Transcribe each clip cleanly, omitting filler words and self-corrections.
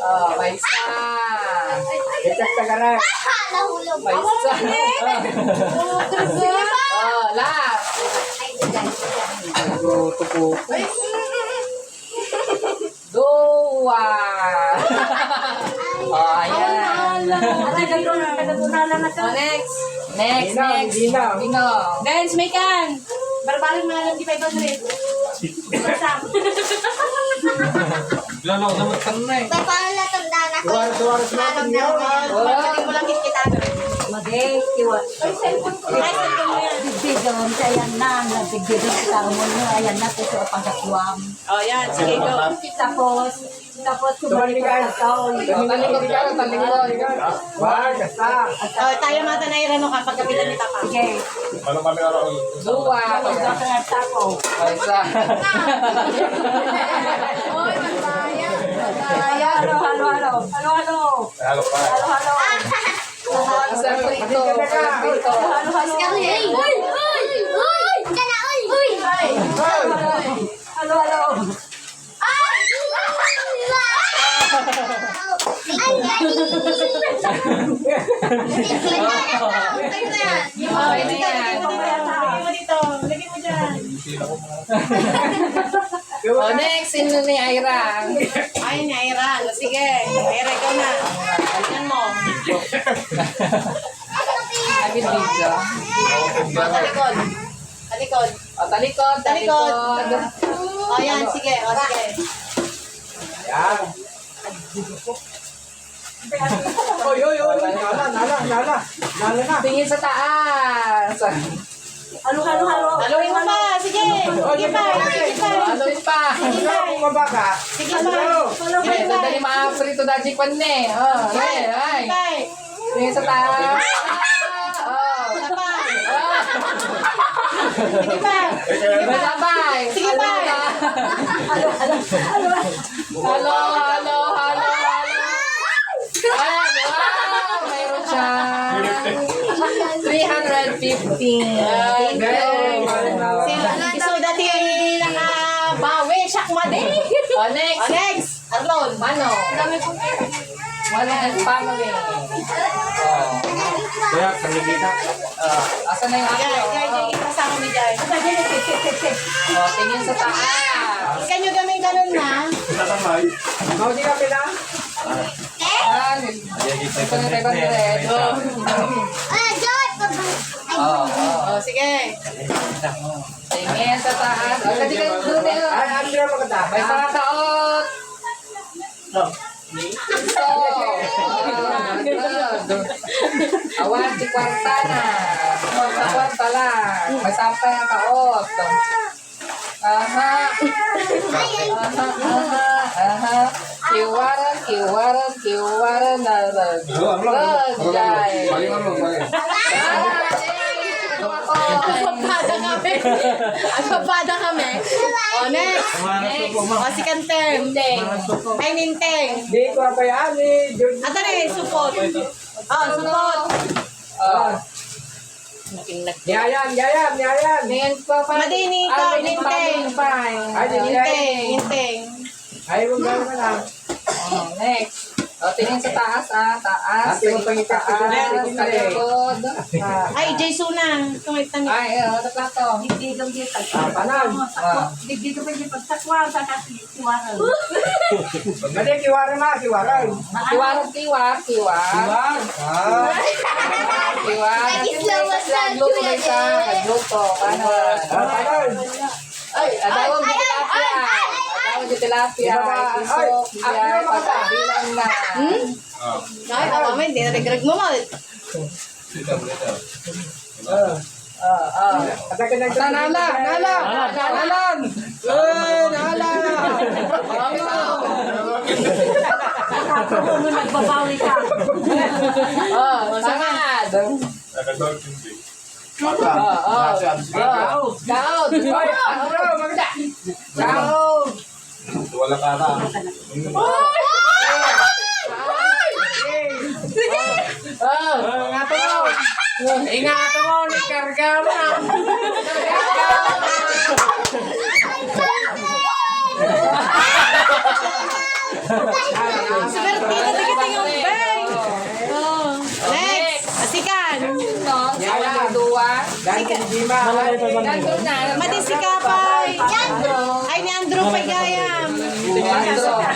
Oh, may isa. Itak tagaran. Nahulog. May isa. Oh, last. Tupo. Dua. Oh, ayan. Oh, next. Next, next. Bingo. Dance, may kan. Barbarin mo na lang di 500. Lalo, naman ka na eh. Paano natandaan ako? Suwaras natin yun. Pagdating mo lang kita. Mag-iwa. Ay, cellphone mo yan. Bigyan sa ayan na. Nagbigyan sa mo nyo. Ayan na. Ito ang pagkakuwam. Oh, yan. Sige, go. Tapos kumalik ka sa tao. Wag, kasta. Oh, tayo mata na irano kapag kapitan ni Tapa. Sige. Dua. Tapos ka sa tapo. Oh, isa. Oy, magbayad. Halo, halo, halo. Halo, halo. Halo pa. Halo, halo. Isang prito. Isang prito. Halo, halo. Uy! Uy! Uy! Kana, uy! Uy! Halo, halo. Ay! Okay na yan. Lagay mo dito. Lagay mo dyan. Oh, next. Sino ni Ira? Ay, ni Ira. Sige. Ira, ikaw na. Balikan mo. Agad video. Talikod. Talikod. Oh, talikod. Talikod. Talikod. Oh, yan. Sige. Oh, sige. Yan. Oy, oy, oy. Nala na. Tingin sa taas. Halo, halo, halo. Haluin mo pa. Sige. Sige pa. Sige pa. Haluin pa. Ano kung mabaka? Sige pa. Okay, dali ma-frito daji pa ne. Oh, ay, ay. Sige pa. Tingin sa taas. Oh. Isa pa. Oh. Sige pa. Basta pa. Sige pa. Halo, halo, halo. Ay, wow! Mayroon siya. 350. Thank you. So, dati nakabawi. Siyak madi. Oh, next. Oh, next. Arlon. Mano. Mano and family. Oh. Kaya, kanigita. Asan na yung ako? Jai, Jai, Jai. Kasama ni Jai. Oh, tingin sa taas. Ikan nyo gamay ganun na. Mau di kami na? Yan. Ito na 500. Oh. Ah, George! Oh, oh. Oh, sige. Tingin sa taas. Oh, kasi ka doon eh. Ay, ano sila magkata? May sakaot. Ito. Awan, si kwarta na. Kwarta lang. May sampay ang kaot. Aha. Aha. Kiwaran na. Jai. Agpapada kami. Agpapada kami. Oh, next. Oh, si Kantem. Ay, Ninteng. Di ko apa yan eh. Ato na eh, support. Oh, support. Oh. Yayan. Tingin pa pa. Madini ka, Ninteng. Ay, di Ninteng, Ninteng. Ay, huwag gano'n ka na. Oh, next. O, tingin sa taas, taas. Ate, Tingin sa magpangita ka taas. na. Sa likod. Ay, Jason na. Kumita niya. Ay, ano plato? Hindi kang dito. Panan. Hindi ka pwede pagsakwang sa kasiwaran. Mali, kiwara ma, kiwara. Kiwar. Nagluto na isa. Nagluto. Paano? Panan. Ay, adawang di tilapia. Adawang di tilapia. Isok. Biyay. Pagkabilang na. Ay, tama, hindi na regreg mo mal. Nala. Kung nagbabawi ka. Sangad. Wala ka na. Ingatan mo, nikarga mo. Super Dahil kay Jima. Nandun na. Madisikapay. Ay, ni Andrew Pagayam.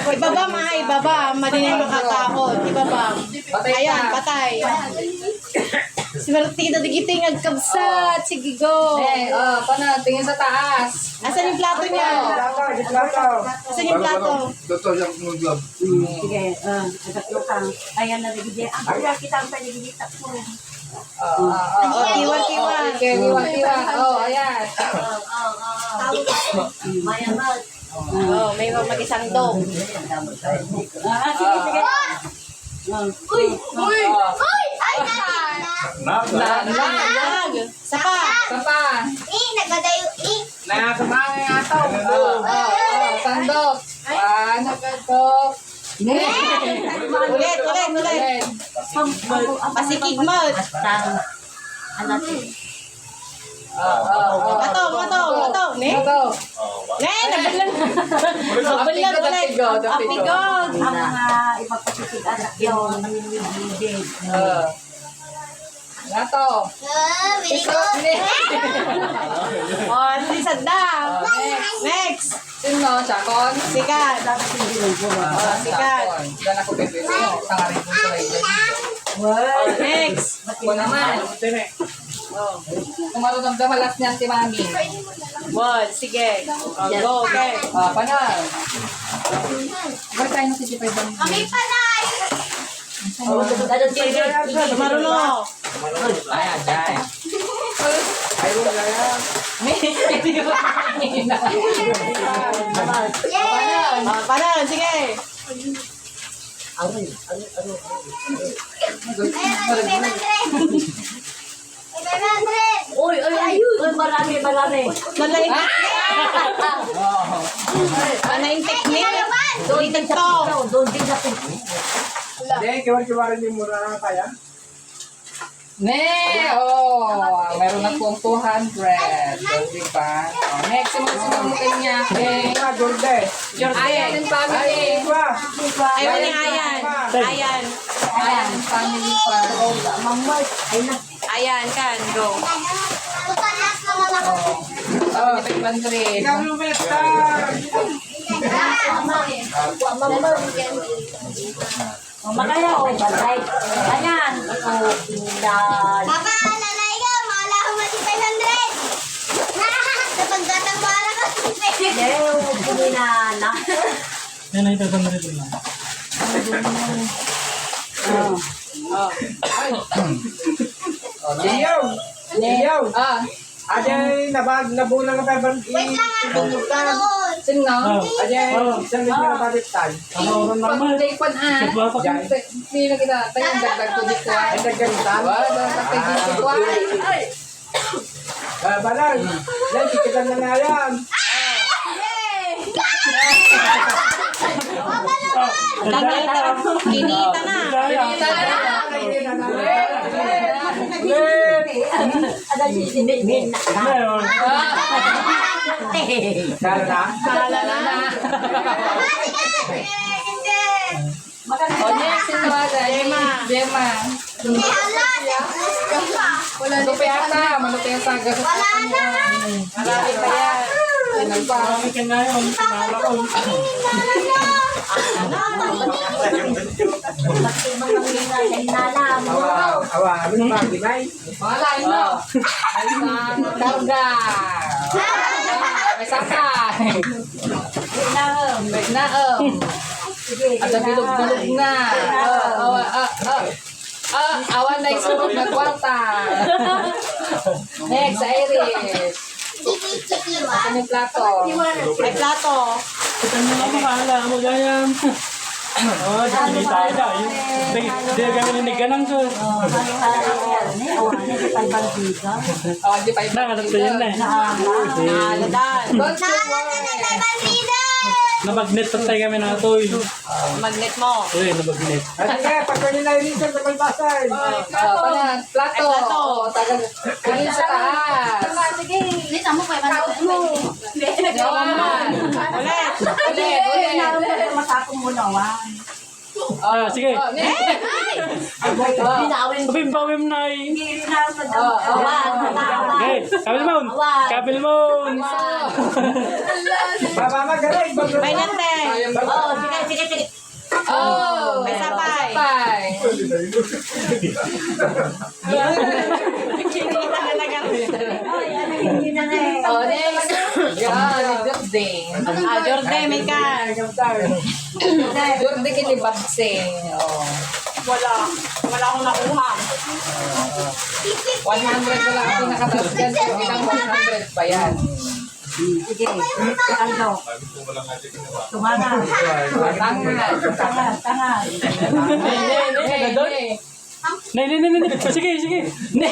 Ibaba, ibaba. Madinay makatakot. Ibaba. Ayan, patay. Si Martina digiting agkabsat. Sige, go. Pana, tingin sa taas. Asan yung plato niya? Plato. Asan yung plato? Sige, tatlo kang. Ayan na nagigit. Ang kaya kita ang panigigit ako. Kiwan-kiwan. Okay, kiwan-kiwan. Ayan. Mayaman. May mag-isang dog. Sige, sige. Uy! Ay, Nag. Sapa. Sapa. nagadayo, Nakasama nga ito. Sandok. Nagkadok. Ulit. Pasikig mo. Matong. Ne? Nabalan ulit. Apigod. Ang mga ipagpasitig anak yun, nanginginig. Nato. Lisad na. Next. Sino? Chakon? Sikat. Dapat hindi lang po. Sikat. Diyan ako pipili. Tangarin mo sa rayon. Next. Ako naman. Kung marunong damalas niyan si Mami. One. Sige. Go. Okay. Panal. Ba't tayo ng 65 bang? Kami panay! Dadon sige. Marunong. Ayan, dyan. Ayaw na yan. Paano? Sige. Ayun, may 500! Uy, marami. Nalain. Ano yung technique? Doon to. Doon din sa Hindi, kiwan-kiwaran yung mura na kaya. Meron na pong 200. Diba? Next, sumunod kanya. Gurde. Ayan and family. Ayaw ni Ayan. Ayan and family pa. Ayan, kan. Go. Tutalas na mga Oh, 500. Ikaw lumeta. Magkaya o, bantay. Ayan. Papa, nanay ka, maala ko mati 500! Napagdatang maala ko. Kuminana. Yan ay tatanda rin lang. Iyaw. Ah, Ajay, nabulang ang pebang Wait lang ano? sino? Ajay, isang medyo na baliktad. Pag-day pan Hindi na kita. Tayong dagdag ko dito. Ay, nagganitan. Tatay dito ko. Balang, yan, tikitan na nga yan. Kinita na. Ada si Bin na. Kala na? Naalala na. Next, sino ba? Gemma. Malupit na. Malupit ang saga sa Marami pa yan. Ano pa? Marami ka na yun. Kumala ko. Awa, ano ba, di ba? Wala, ino. Karga. May sakay. May naam. At ang bilog-bilog na. Awan na isurog na kwarta. Next, Iris. Ano yung plato? May plato. Kita nyo lang makala mo gayam. Oh, hindi tayo na. Hindi kami niniganang ko. Oh, di pa iba. Nakatayin na eh. Naladan. Don't you worry. Nabagnet pa tayo kami na ito eh. Magnet mo. Uy, nabagnet. Sige, pag na yung sa balbasan. Panan, plato. Ay, plato. Tagal. Tingin sa taas. Yaman. Ulit. Ulit. Masakong mo naman. Sige. Pabim na eh. Hindi na Okay, Kapil Moon. Kapil Moon. Baba magaling. Bainante. Oh, sige. Oh, may sapay. Hindi talaga. Ay, ano hindi na eh. Oh, next. Yan, birthday. Jordan, may ka. Birthday kini Bagsing. Oh. Wala akong nakuha. 100 na lang ang pinakataas dyan. Pero ilang 100 pa yan. Sige, ano? Tumanga. Tanga. Nay. Sige. Nay.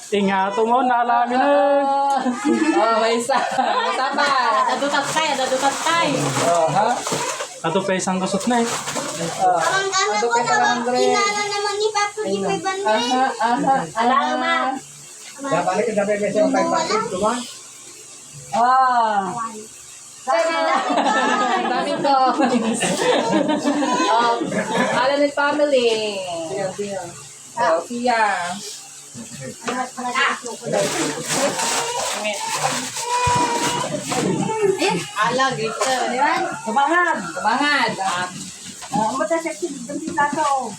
Ingato mo, naalami na. Oh, may isa. May isa pa. Dadutat tayo. Oh, ha? Ato pa isang kasot na eh. Ang dami Ano ko kay na 100? kinala naman ni Papa ni 500. Alamat. Balik ka dapat kasi yung 500. Tuma. Oh. Ang dami ko. Oh, Alan and family. Oh, Pia. Ala, glitter. Tumangad. Kabangad. Mata sa hindi tato.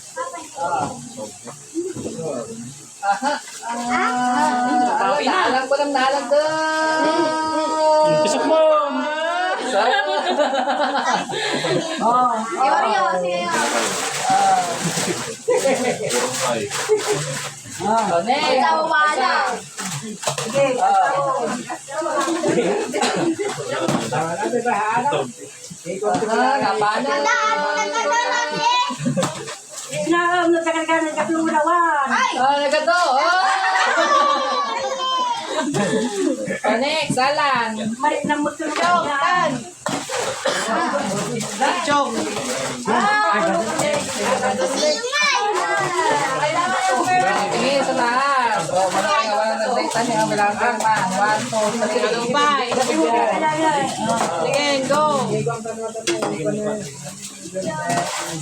Alam ko lang nalang doon. Pisok mo. Oh. Yoryo, sige yun. Oh, next. Ikaw, wala. Sige. Tama natin ba? Ano? Ikot ko lang. Kapanan. Nagkakaroon eh. Inaam na sa karganan katulungan. Oh, nagato. Oh, next. Alan. Marit na mo tulungan. Chong. Tingin sa lahat. Oh, malaki nga walang nagdekta niya. Walang man. 1, 2, 3. Bye. Sige, go.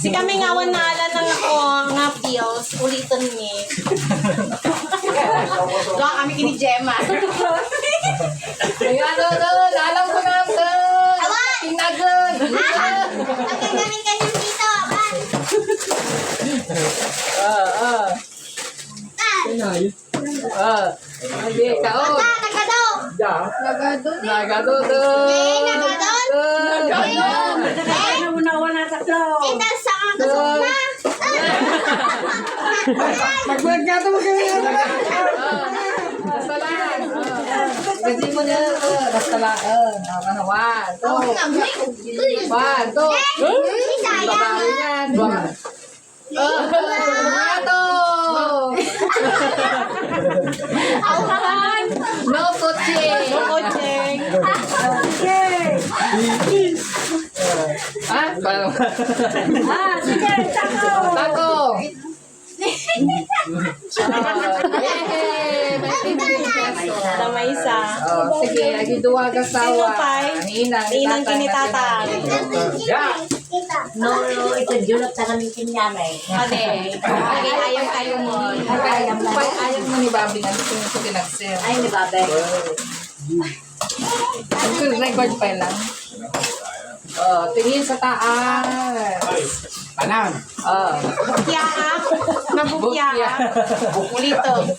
Si kami nga wanalan ng ako nga pills, ulitin ni. Doon kami kini Gemma. Ayan, doon. Alam ko na doon. Tinagon. Nagkagaling ka ng dito. Hindi, kaon. Nagkado. Nagado doon. Ano unawa na tatlo. Ito sa ang kasok na. Magmagado mo kami. Basta lang. Kasi mo na. Basta lang. Ano, 1, 2. 1, 2. Babae yan. Babato. No coaching. No coaching. Ah, paano? Sige, tako. Tato. Yay! May 15 pesos. Tama isa. Oh, sige, agiduwa ka sawa. Ninang, Ninang kinitatang. No, ito julot sa kamitin niya may. Ade. Ayaw mo. Ayaw mo ni Bobby na gusto nyo tinagsir. Ay, ni Babe. Record pa lang. Oh, tingin sa taas. Alam. Oh. Bukya ka. Nabukya ka. Ulito.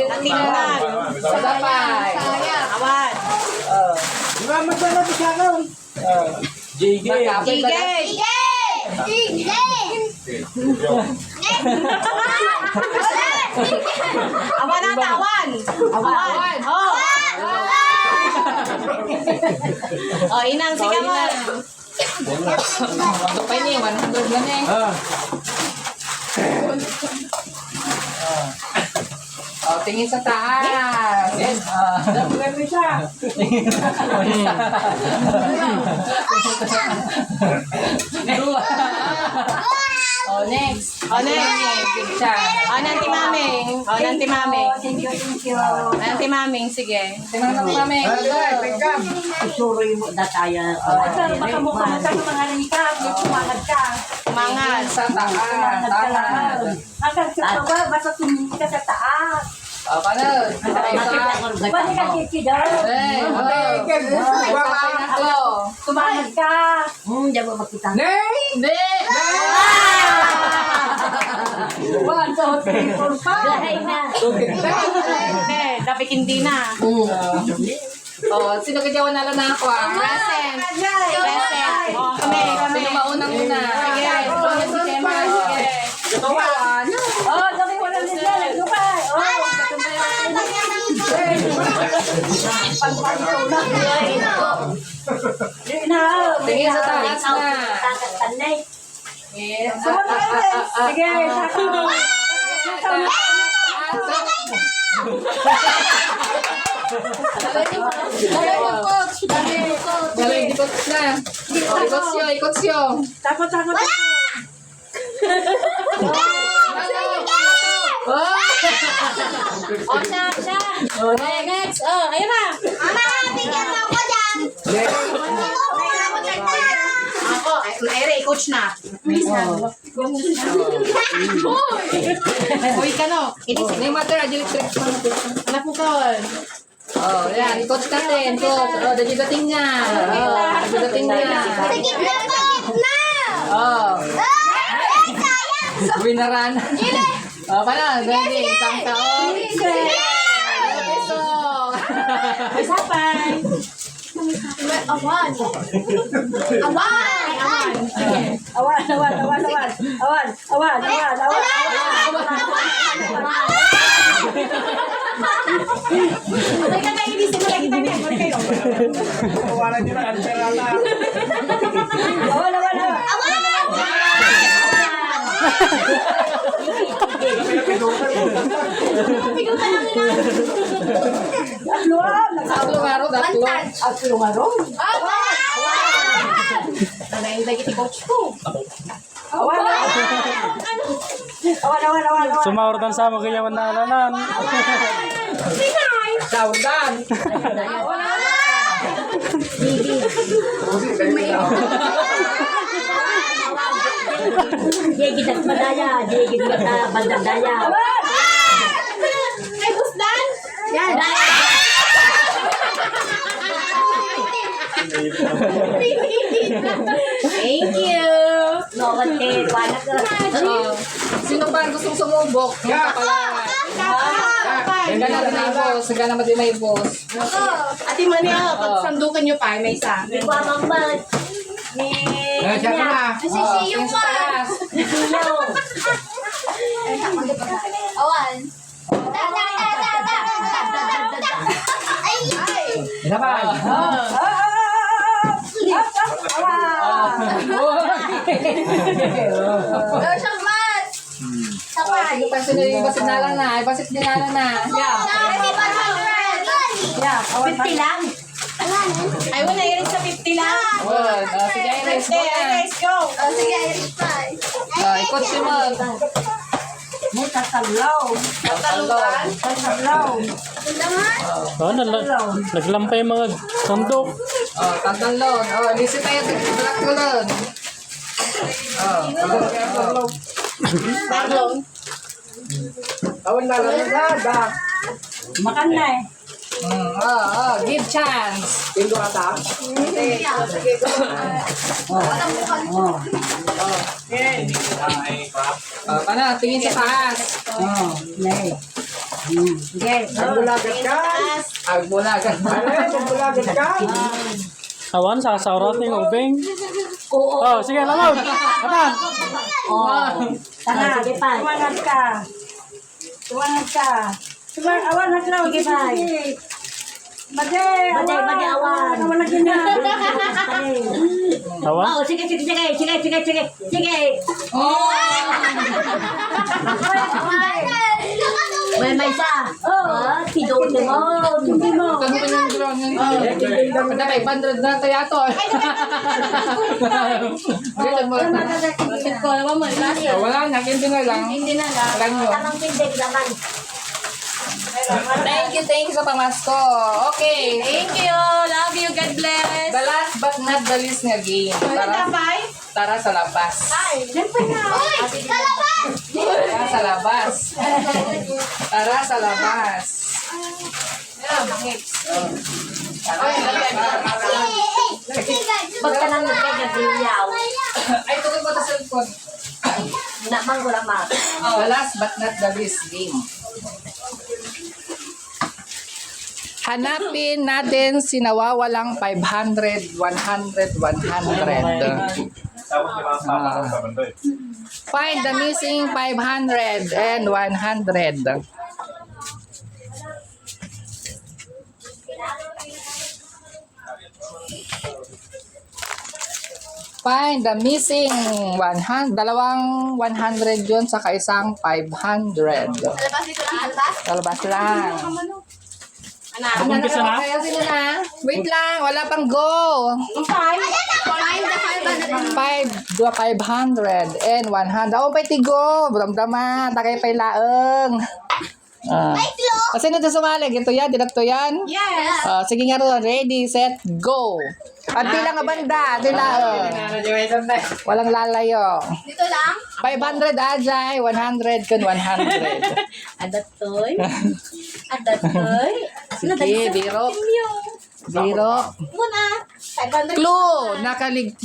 Natingnan. Sabay. Awan. Oh. Di ba magdala siya ka? JG. Gigay. Awan na tawan. Awan. Oh. Oh, inang si Kamal. Ito pa niya, 100 lang eh. Oh, tingin sa taas. Yes. Magdala siya. Oh, Oh, next. O, next. Good job. O, nanti maming. O, nanti maming. Thank you, thank you. Nanti maming, sige. Tingnan natin kami. Isuroy mo na tayo. Sir, baka mo kumunta sa mga recap. Kumangad ka. Mangal. Sa taas. Kumangad ka lang. Tama. Hanggang sa baba, basta tumingin ka sa taas. O, paano? Pwede ka kikidaw. Eh, Kumangad ka. Diyan mo makita. Hindi! One, two, three, four, five. Hindi, dapat hindi na. Oh, sino kaya wala na ako ah? Present. Present. O, kami. Sino maunang una? Sige. Sige, si Gemma. Sige. Oh, dami wala nila. Nagdupay. Oh, Tingin sa taas na. Sige, saka. Galing, ikot na. Ikot siyo. Takot. Oh! O, siya. O, next. O, ayun na. Mama, bigyan mo ako dyan. Ako, Ere, coach na. Uy, ka no. Ini mata aja electric. Anak mo ka. Oh, yan. Ikot natin. Ikot. Oh, dali dating niya. Oh, dali dating niya. Sige na. Oh. Sayang. Winaran. Oh, paano? Dali. Isang taon. Peso. Isa pa. Awan. Wala nyo na, Anserala. Tatlo nga ro, tatlo. Nalayin lagi ti coach ko. Sumawurtan sa mga gayawan na alanan. Saudan. Dia kita madaya, dia kita bandar daya. Ay, Busdan. Yan. Thank you. No, kante, paano ka? Oh. Sino pa ang gustong sumubok? Yung kapalaran. Hanggang natin may boss. Hanggang natin may boss. Ati Mania, pag sandukan nyo pa, may isa. Di ba mamad? Ni Siya ka na. Sisiyong Sa taas. Sino? Awan. Ay! Naman. Daw siyang mat! Sapay! Ipasin na yung basit nala na. Ipasit nala na. Yeah, 50 lang. Ay, wala yun sa 50 lang. Good. Oh, sige, Iris. Go na. Let's go. Oh, sige, Irish pie. Oh, ikot si Mag. May tatalaw. Talugan. Tatalaw. Oh, naglampay yung mga sandok. Oh, tatalon. Oh, lisi tayo. Tatalon. Oh, Tatlong. Awan na lang na. Makan na eh. give chance. Pindo ata. Oh. Oh, paano? Tingin sa taas. Oh, nay. Sige. Nagbulagat ka. Agbulagan. Nagbulagat ka. Awan, sasaurat ng ubing. Oo. Oh, sige, langaw. Kapan? Oh. Tanga, di pa. Tumangat ka. Awan na lang. Sige pa. Bagay, awan. Awan lagi na. Awan? Oh, sige. Oh! May isa. Oh. Tido naman. Hindi mo. Kami pa yung gulong yun. Pagka 500 na tayo ato. Bilang mo lang. Bakit ko, alam mo, ilasya. Wala na, hindi na lang. Hindi na lang. Alam nyo. Tamang pindig naman. Thank you sa pamasko. Okay. Thank you. Love you. God bless. The last but not the least nga game. Tara sa labas. Siyempre na. Uy! Kalaban! Tara sa labas. Tara sa labas. Ba't ka nang nagkagadiyaw? Ay, tuloy mo sa cellphone. Namang ko naman. The last but not the least game. Hanapin natin si nawawalang 500, 100, 100. Find the missing 500 and 100. Find the missing 100. Dalawang 100 yun, saka isang 500. Alabas dito lang, alabas? Talabas lang. Umpisa na? Kaya sino na? Wait lang, wala pang go. Find the 500. 500 and 100. Oh, pay tigo. Damdama, takay pay laeng. Kasi na sumali, ito yan, dinagto yan. Yes. Sige nga ron, ready, set, go. At lang nga banda, laeng. Walang lalayo. Dito lang? 500 ajay, 100 kan 100. Adatoy. Adatoy. Sige, biro. Biro. Muna. 500. Clue,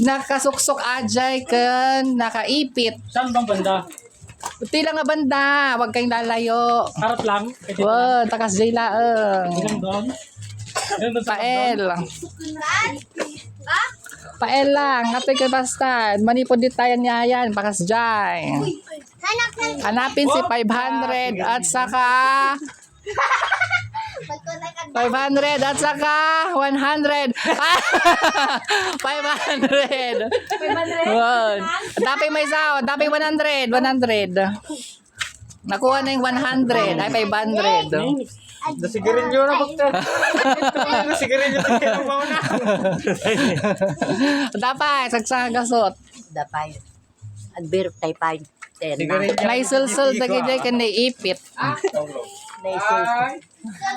nakasuksok ajay kan nakaipit. Saan bang banda? Buti lang nga banda, wag kayong lalayo. Harap lang. Wow, takas jay laeng. Ilang doon? Ilang doon sa Pael. Saan? Ha? Pael lang, kapit ka basta. Manipod dit tayo niya yan, pakas jay. Hanap ng... Hanapin si 500 at saka Magkunay ka 500 at saka 100. 500. 500. Wow. Dapay may sao, dapay 100, 100. Nakuha na yung 100, ay 500. Nasigarin nyo na bakta. Nasigarin nyo na mauna. Dapat, sagsagasot. Dapay. Adbiro tay pay. Sigarin nyo. May sulsul dagay jay kan naipit. Naisul. Saan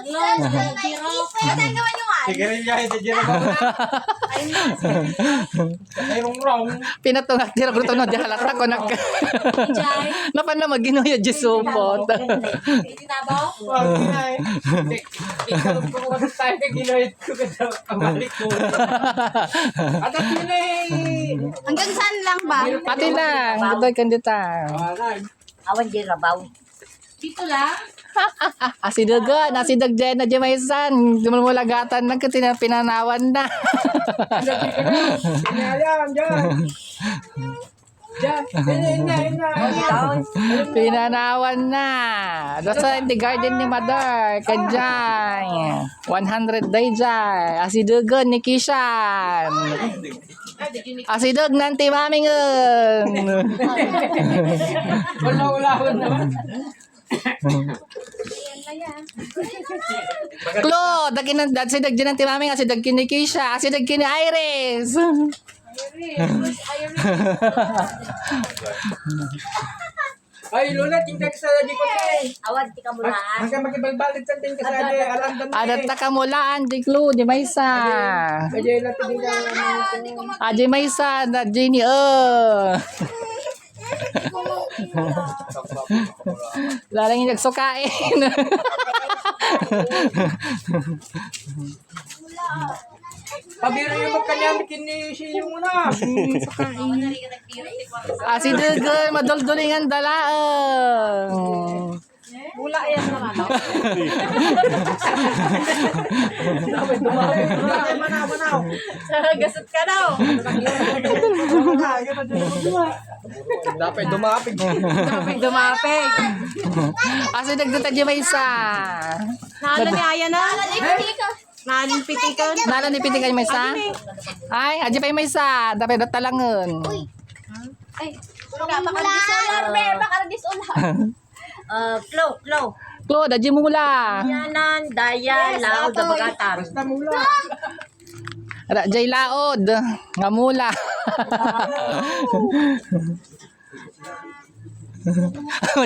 gawa nyo nga? Sigarin nyo. Hindi nyo na mauna. Ay, rong. Pinatungak dira ko no di halata ko nag. Napan na maginuyo di supot. Hindi na ba? Wag na eh. Ikaw ko ko tayo kay ginoid ko kada kabalik ko. At at yun eh. Hanggang saan lang ba? Pati lang, doy kan dita. Awan di rabaw. Dito lang. Asidagan, asidag dyan na dyan may san. Dumulagatan na kasi pinanawan na. Ayan, dyan. Dyan. Pinanawan na. Dosa in the garden ni Mother. Kadyan. 100 day dyan. Asidagan ni Kishan. Asidag nanti mamingan. Wala naman. Klo, dagin ng asidag dyan nanti maming. Asidag kini Kisha. Asidag kini Iris. Ay, Lola, tingkak sa di ko eh. Awan ti kamulaan. Hanggang makibalbalik sa tingkak sa di alam dan. Adat ta kamulaan di Klo, di Maysa. Kaya lang tingkak. Di Maysa, na Jenny Lalang yung nagsukain. Pabiro yung magkanyamit kini siya yung una. Si Dugan, maduldulingan dalaang. Wala yan naman. Manaw. Gasot ka daw. Dapat dumapig. Dumapig. Si Dagdata di Maysa. Nalo ni Aya na. Nalo ni Pitikan. Nala ni Pitikan Maysa? Ay, aji pa yung Maysa. Dapat datalangan. Ay, baka disolar, bear. Baka disolar. Flow. Claude, adji mula. Yanan, daya, lao, dabagatan. Basta mula. Ada jay laod. Nga mula.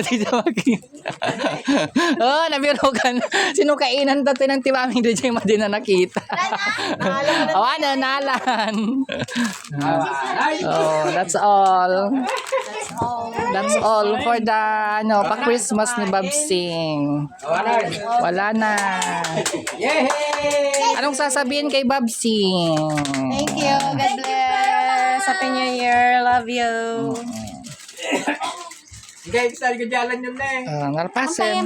Dito makita. Oh, nabiro ka na. Sino kainan dati ng timaming DJ Madi na nakita? Awa na, nalan. Oh, that's all. That's all for the pa-Christmas ni Babsing. Wala na. Yay! Anong sasabihin kay Babsing? Thank you. God bless. Happy New Year. Love you. Sige, isa ko jalan yun na eh. Ngarpasen. Kaya